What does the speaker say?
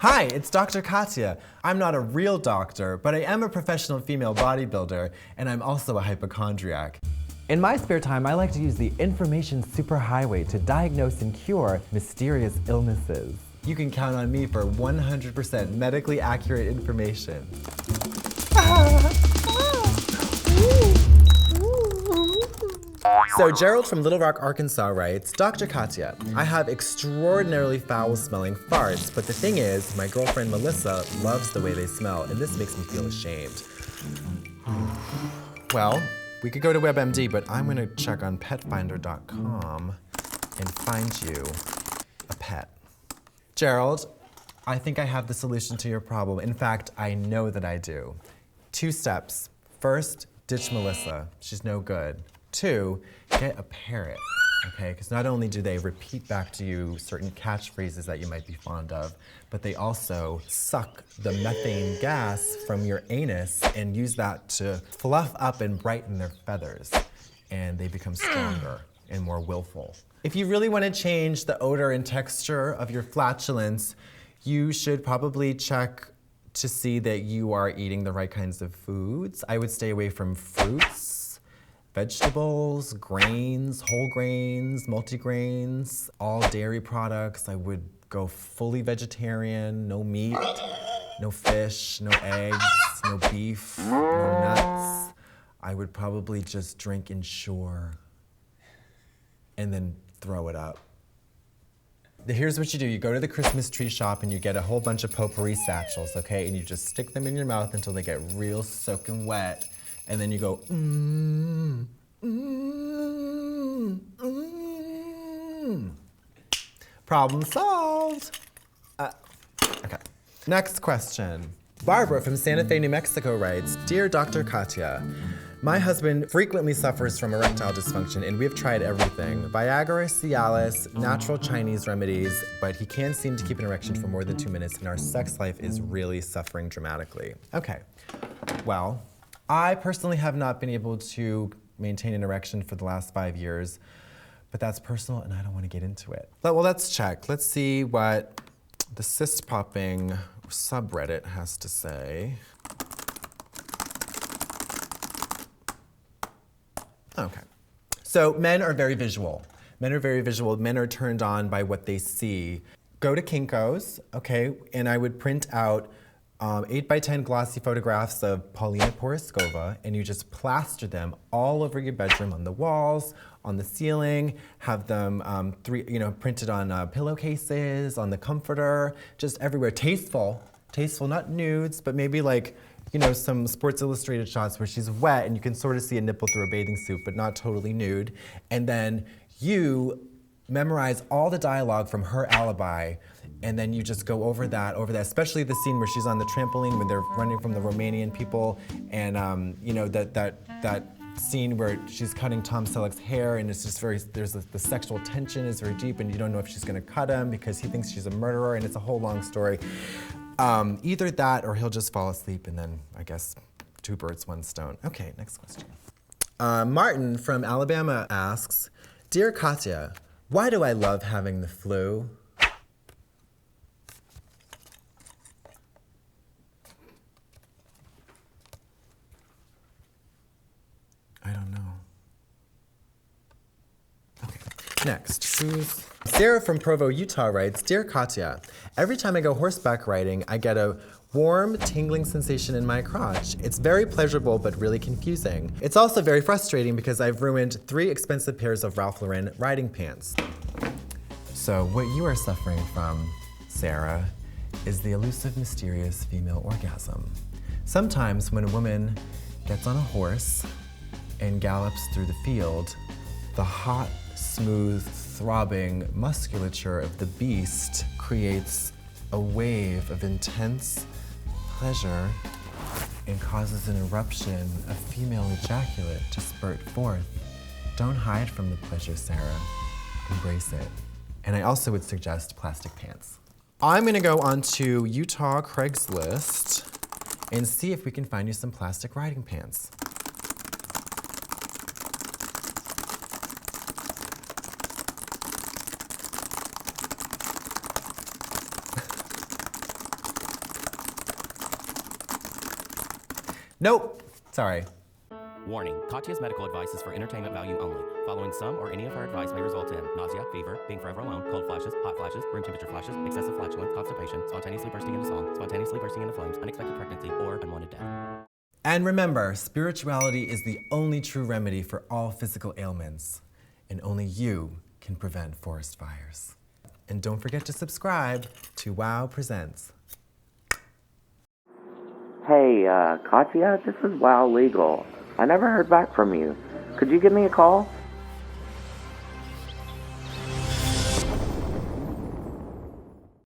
Hi, it's Dr. Katya. I'm not a real doctor, but I am a professional female bodybuilder, and I'm also a hypochondriac. In my spare time, I like to use the information superhighway to diagnose and cure mysterious illnesses. You can count on me for 100% medically accurate information. So Gerald from Little Rock, Arkansas writes, Dr. Katya, I have extraordinarily foul-smelling farts, but the thing is, my girlfriend Melissa loves the way they smell, and this makes me feel ashamed. Well, we could go to WebMD, but I'm gonna check on petfinder.com and find you a pet. Gerald, I think I have the solution to your problem. In fact, I know that I do. 2 steps. First, ditch Melissa. She's no good. 2, get a parrot, okay? Because not only do they repeat back to you certain catchphrases that you might be fond of, but they also suck the methane gas from your anus and use that to fluff up and brighten their feathers. And they become stronger and more willful. If you really want to change the odor and texture of your flatulence, you should probably check to see that you are eating the right kinds of foods. I would stay away from fruits, vegetables, grains, whole grains, multigrains, all dairy products. I would go fully vegetarian, no meat, no fish, no eggs, no beef, no nuts. I would probably just drink Ensure and then throw it up. Here's what you do. You go to the Christmas tree shop and you get a whole bunch of potpourri satchels, okay? And you just stick them in your mouth until they get real soaking wet. And then you go, Problem solved. Okay. Next question. Barbara from Santa Fe, New Mexico writes, Dear Dr. Katya, my husband frequently suffers from erectile dysfunction and we've tried everything. Viagra, Cialis, natural Chinese remedies, but he can't seem to keep an erection for more than 2 minutes and our sex life is really suffering dramatically. Okay, well, I personally have not been able to maintain an erection for the last 5 years, but that's personal and I don't want to get into it. Well, let's check. Let's see what the cyst popping subreddit has to say. Okay. So men are very visual. Men are very visual. Men are turned on by what they see. Go to Kinko's, okay, and I would print out 8x10 glossy photographs of Paulina Poroskova, and you just plaster them all over your bedroom, on the walls, on the ceiling, have them printed on pillowcases, on the comforter, just everywhere. Tasteful, not nudes, but maybe like, some Sports Illustrated shots where she's wet and you can sort of see a nipple through a bathing suit, but not totally nude. And then you memorize all the dialogue from her alibi, and then you just go over that, especially the scene where she's on the trampoline when they're running from the Romanian people, and that scene where she's cutting Tom Selleck's hair, and it's just the sexual tension is very deep, and you don't know if she's gonna cut him because he thinks she's a murderer, and it's a whole long story. Either that or he'll just fall asleep, and then I guess 2 birds, 1 stone. Okay, next question. Martin from Alabama asks, Dear Katya, why do I love having the flu? I don't know. Okay, next. Sarah from Provo, Utah writes, Dear Katya, every time I go horseback riding, I get a warm, tingling sensation in my crotch. It's very pleasurable, but really confusing. It's also very frustrating because I've ruined 3 expensive pairs of Ralph Lauren riding pants. So what you are suffering from, Sarah, is the elusive, mysterious female orgasm. Sometimes when a woman gets on a horse and gallops through the field, the hot, smooth, throbbing musculature of the beast creates a wave of intense pleasure and causes an eruption of female ejaculate to spurt forth. Don't hide from the pleasure, Sarah. Embrace it. And I also would suggest plastic pants. I'm gonna go onto Utah Craigslist and see if we can find you some plastic riding pants. Nope. Sorry. Warning, Katya's medical advice is for entertainment value only. Following some or any of her advice may result in nausea, fever, being forever alone, cold flashes, hot flashes, room temperature flashes, excessive flatulence, constipation, spontaneously bursting into song, spontaneously bursting into flames, unexpected pregnancy, or unwanted death. And remember, spirituality is the only true remedy for all physical ailments, and only you can prevent forest fires. And don't forget to subscribe to WOW Presents. Hey, Katya, this is WOW Legal. I never heard back from you. Could you give me a call?